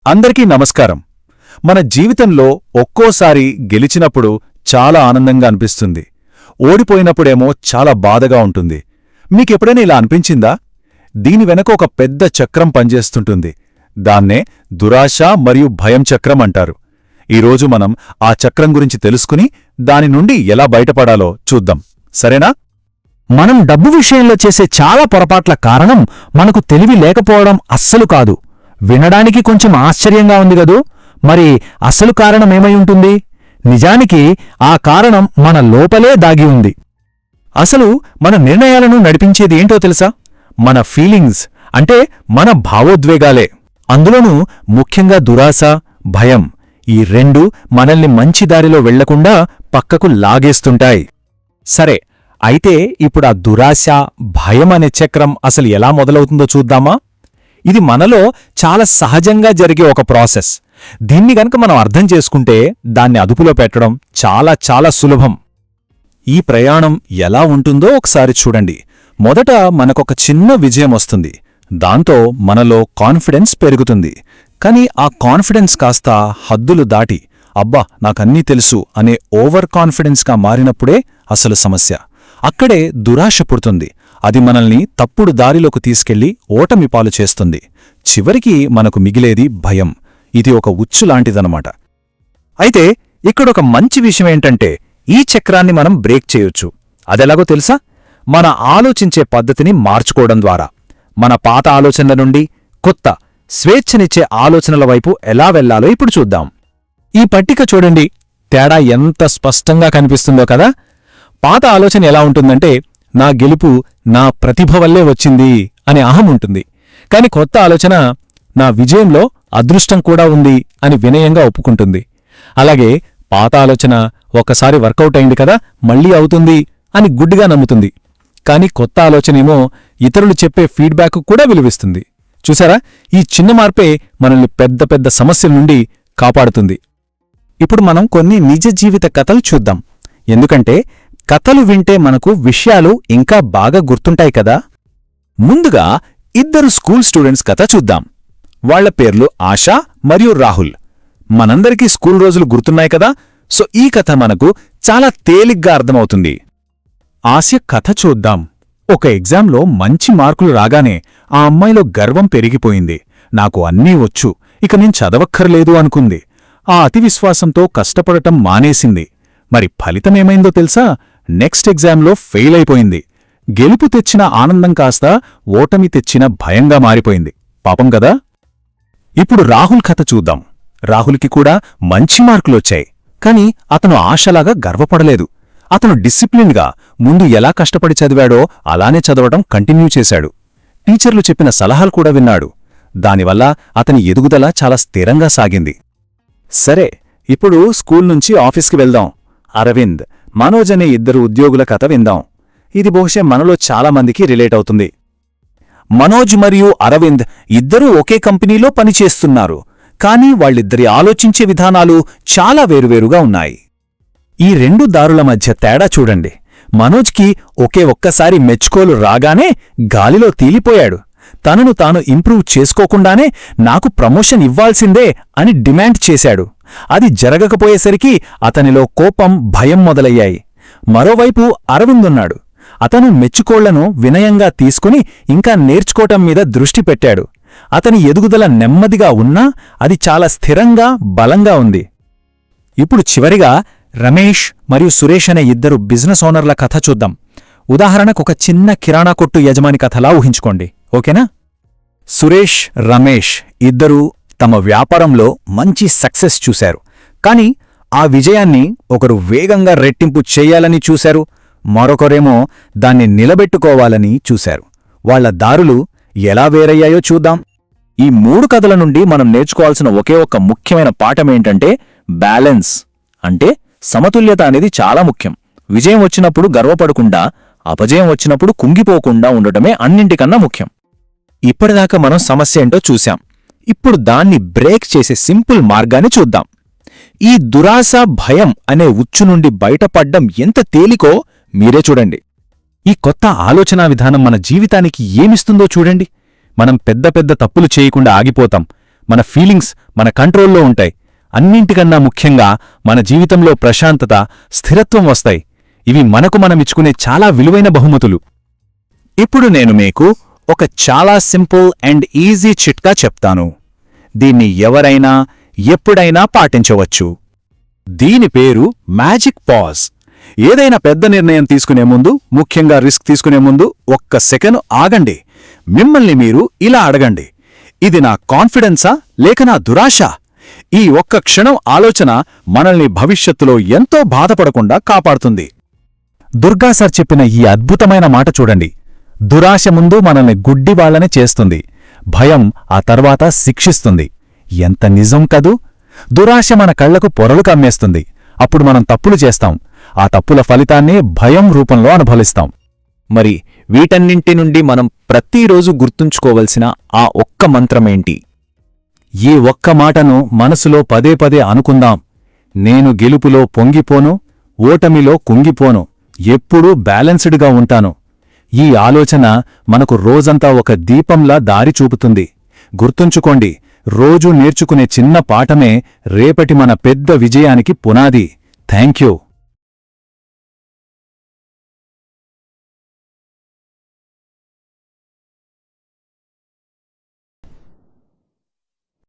అందరికీ నమస్కారం. మన జీవితంలో ఒక్కోసారి గెలిచినప్పుడు చాలా ఆనందంగా అనిపిస్తుంది. ఓడిపోయినప్పుడేమో చాలా బాధగా ఉంటుంది. మీకెప్పుడైనా ఇలా అనిపించిందా? దీని వెనక ఒక పెద్ద చక్రం పనిచేస్తుంటుంది. దాన్నే దురాశ మరియు భయం చక్రం అంటారు. ఈరోజు మనం ఆ చక్రం గురించి తెలుసుకుని దాని నుండి ఎలా బయటపడాలో చూద్దాం. సరేనా? మనం డబ్బు విషయంలో చేసే చాలా పొరపాట్ల కారణం మనకు తెలివి లేకపోవడం అస్సలు కాదు. వినడానికి కొంచెం ఆశ్చర్యంగా ఉంది గదూ. మరి అసలు కారణమేమై ఉంటుంది? నిజానికి ఆ కారణం మన లోపలే దాగి ఉంది. అసలు మన నిర్ణయాలను నడిపించేది ఏంటో తెలుసా? మన ఫీలింగ్స్, అంటే మన భావోద్వేగాలే. అందులోనూ ముఖ్యంగా దురాశ, భయం, ఈ రెండూ మనల్ని మంచి దారిలో వెళ్లకుండా పక్కకు లాగేస్తుంటాయి. సరే, అయితే ఇప్పుడు ఆ దురాశ, భయం అనే చక్రం అసలు ఎలా మొదలవుతుందో చూద్దామా? ఇది మనలో చాలా సహజంగా జరిగే ఒక ప్రాసెస్. దీన్ని గనక మనం అర్థం చేసుకుంటే దాన్ని అదుపులో పెట్టడం చాలా చాలా సులభం. ఈ ప్రయాణం ఎలా ఉంటుందో ఒకసారి చూడండి. మొదట మనకొక చిన్న విజయం వస్తుంది. దాంతో మనలో కాన్ఫిడెన్స్ పెరుగుతుంది. కాని ఆ కాన్ఫిడెన్స్ కాస్త హద్దులు దాటి అబ్బా నాకన్నీ తెలుసు అనే ఓవర్ కాన్ఫిడెన్స్గా మారినప్పుడే అసలు సమస్య. అక్కడే దురాశ పుడుతుంది. అది మనల్ని తప్పుడు దారిలోకి తీసుకెళ్లి ఓటమి పాలు చేస్తుంది. చివరికి మనకు మిగిలేది భయం. ఇది ఒక ఉచ్చులాంటిదనమాట. అయితే ఇక్కడొక మంచి విషయమేంటంటే ఈ చక్రాన్ని మనం బ్రేక్ చేయొచ్చు. అదెలాగో తెలుసా? మన ఆలోచించే పద్ధతిని మార్చుకోవడం ద్వారా. మన పాత ఆలోచనల నుండి కొత్త, స్వేచ్ఛనిచ్చే ఆలోచనల వైపు ఎలా వెళ్లాలో ఇప్పుడు చూద్దాం. ఈ పట్టిక చూడండి, తేడా ఎంత స్పష్టంగా కనిపిస్తుందో కదా. పాత ఆలోచన ఎలా ఉంటుందంటే, నా గెలుపు నా ప్రతిభ వల్లే వచ్చింది అనే అహం ఉంటుంది. కాని కొత్త ఆలోచన, నా విజయంలో అదృష్టం కూడా ఉంది అని వినయంగా ఒప్పుకుంటుంది. అలాగే పాత ఆలోచన, ఒక్కసారి వర్కౌట్ అయింది కదా మళ్లీ అవుతుంది అని గుడ్డిగా నమ్ముతుంది. కాని కొత్త ఆలోచనేమో ఇతరులు చెప్పే ఫీడ్బ్యాక్ కూడా విలువిస్తుంది. చూసారా, ఈ చిన్న మార్పే మనల్ని పెద్ద పెద్ద సమస్యల నుండి కాపాడుతుంది. ఇప్పుడు మనం కొన్ని నిజ జీవిత కథలు చూద్దాం. ఎందుకంటే కథలు వింటే మనకు విషయాలు ఇంకా బాగా గుర్తుంటాయి కదా. ముందుగా ఇద్దరు స్కూల్ స్టూడెంట్స్ కథ చూద్దాం. వాళ్ల పేర్లు ఆశా మరియు రాహుల్. మనందరికీ స్కూల్ రోజులు గుర్తున్నాయి కదా. సో ఈ కథ మనకు చాలా తేలిగ్గా అర్థమవుతుంది. ఆశ కథ చూద్దాం. ఒక ఎగ్జామ్లో మంచి మార్కులు రాగానే ఆ అమ్మాయిలో గర్వం పెరిగిపోయింది. నాకు అన్నీ వచ్చు, ఇక నేను చదవక్కర్లేదు అనుకుంది. ఆ అతివిశ్వాసంతో కష్టపడటం మానేసింది. మరి ఫలితమేమైందో తెలుసా? నెక్స్ట్ ఎగ్జామ్లో ఫెయిల్ అయిపోయింది. గెలుపు తెచ్చిన ఆనందం కాస్త ఓటమి తెచ్చిన భయంగా మారిపోయింది. పాపం గదా. ఇప్పుడు రాహుల్ కథ చూద్దాం. రాహుల్కి కూడా మంచి మార్కులొచ్చాయి. కాని అతను ఆశలాగా గర్వపడలేదు. అతను డిసిప్లిన్గా ముందు ఎలా కష్టపడి చదివాడో అలానే చదవడం కంటిన్యూ చేశాడు. టీచర్లు చెప్పిన సలహాలు కూడా విన్నాడు. దానివల్ల అతని ఎదుగుదల చాలా స్థిరంగా సాగింది. సరే, ఇప్పుడు స్కూల్ నుంచి ఆఫీస్కి వెళ్దాం. అరవింద్, మనోజ్ అనే ఇద్దరు ఉద్యోగుల కథ విందాం. ఇది బహుశా మనలో చాలామందికి రిలేట్ అవుతుంది. మనోజ్ మరియు అరవింద్ ఇద్దరూ ఒకే కంపెనీలో పనిచేస్తున్నారు. కానీ వాళ్ళిద్దరి ఆలోచించే విధానాలు చాలా వేరువేరుగా ఉన్నాయి. ఈ రెండు దారుల మధ్య తేడా చూడండి. మనోజ్కి ఒక్కసారి మెచ్చుకోలు రాగానే గాలిలో తేలిపోయాడు. తనను తాను ఇంప్రూవ్ చేసుకోకుండానే నాకు ప్రమోషన్ ఇవ్వాల్సిందే అని డిమాండ్ చేశాడు. అది జరగకపోయేసరికి అతనిలో కోపం, భయం మొదలయ్యాయి. మరోవైపు అరవిందున్నాడు. అతను మెచ్చుకోళ్లను వినయంగా తీసుకుని ఇంకా నేర్చుకోవటం మీద దృష్టి పెట్టాడు. అతని ఎదుగుదల నెమ్మదిగా ఉన్నా అది చాలా స్థిరంగా, బలంగా ఉంది. ఇప్పుడు చివరిగా రమేష్ మరియు సురేష్ అనే ఇద్దరు బిజినెస్ ఓనర్ల కథ చూద్దాం. ఉదాహరణకు ఒక చిన్న కిరాణా కొట్టు యజమాని కథలా ఊహించుకోండి. ఓకేనా? సురేష్, రమేష్ ఇద్దరూ తమ వ్యాపారంలో మంచి సక్సెస్ చూశారు. కాని ఆ విజయాన్ని ఒకరు వేగంగా రెట్టింపు చెయ్యాలని చూశారు, మరొకరేమో దాన్ని నిలబెట్టుకోవాలని చూశారు. వాళ్ల దారులు ఎలా వేరయ్యాయో చూద్దాం. ఈ మూడు కథల నుండి మనం నేర్చుకోవాల్సిన ఒకే ఒక్క ముఖ్యమైన పాఠమేంటంటే బ్యాలెన్స్. అంటే సమతుల్యత అనేది చాలా ముఖ్యం. విజయం వచ్చినప్పుడు గర్వపడకుండా, అపజయం వచ్చినప్పుడు కుంగిపోకుండా ఉండటమే అన్నింటికన్నా ముఖ్యం. ఇప్పటిదాకా మనం సమస్య ఏంటో చూశాం. ఇప్పుడు దాన్ని బ్రేక్ చేసే సింపుల్ మార్గాన్ని చూద్దాం. ఈ దురాశ, భయం అనే ఉచ్చు నుండి బయటపడ్డం ఎంత తేలికో మీరే చూడండి. ఈ కొత్త ఆలోచనా విధానం మన జీవితానికి ఏమిస్తుందో చూడండి. మనం పెద్ద పెద్ద తప్పులు చేయకుండా ఆగిపోతాం. మన ఫీలింగ్స్ మన కంట్రోల్లో ఉంటాయి. అన్నింటికన్నా ముఖ్యంగా మన జీవితంలో ప్రశాంతత, స్థిరత్వం వస్తాయి. ఇవి మనకు మనమిచ్చుకునే చాలా విలువైన బహుమతులు. ఇప్పుడు నేను మీకు ఒక చాలా సింపుల్ అండ్ ఈజీ చిట్కా చెప్తాను. దీన్ని ఎవరైనా ఎప్పుడైనా పాటించవచ్చు. దీని పేరు మ్యాజిక్ పాజ్. ఏదైనా పెద్ద నిర్ణయం తీసుకునే ముందు, ముఖ్యంగా రిస్క్ తీసుకునే ముందు ఒక్క సెకను ఆగండి. మిమ్మల్ని మీరు ఇలా అడగండి, ఇది నా కాన్ఫిడెన్సా లేక నా దురాశ? ఈ ఒక్క క్షణం ఆలోచన మనల్ని భవిష్యత్తులో ఎంతో బాధపడకుండా కాపాడుతుంది. దుర్గాసార్ చెప్పిన ఈ అద్భుతమైన మాట చూడండి. దురాశ ముందు మనల్ని గుడ్డివాళ్లనే చేస్తుంది, భయం ఆ తర్వాత శిక్షిస్తుంది. ఎంత నిజం కదూ! దురాశ మన కళ్లకు పొరలు కమ్మేస్తుంది. అప్పుడు మనం తప్పులు చేస్తాం. ఆ తప్పుల ఫలితాన్ని భయం రూపంలో అనుభవిస్తాం. మరి వీటన్నింటి నుండి మనం ప్రతిరోజు గుర్తుంచుకోవలసిన ఆ ఒక్క మంత్రమేంటి? ఈ ఒక్క మాటను మనసులో పదే పదే అనుకుందాం. నేను గెలుపులో పొంగిపోను, ఓటమిలో కుంగిపోను, ఎప్పుడూ బ్యాలెన్స్డ్గా ఉంటాను. ఈ ఆలోచన మనకు రోజంతా ఒక దీపంలా దారి చూపుతుంది. గుర్తుంచుకోండి, రోజూ నేర్చుకునే చిన్న పాఠమే రేపటి మన పెద్ద విజయానికి పునాది. థాంక్యూ.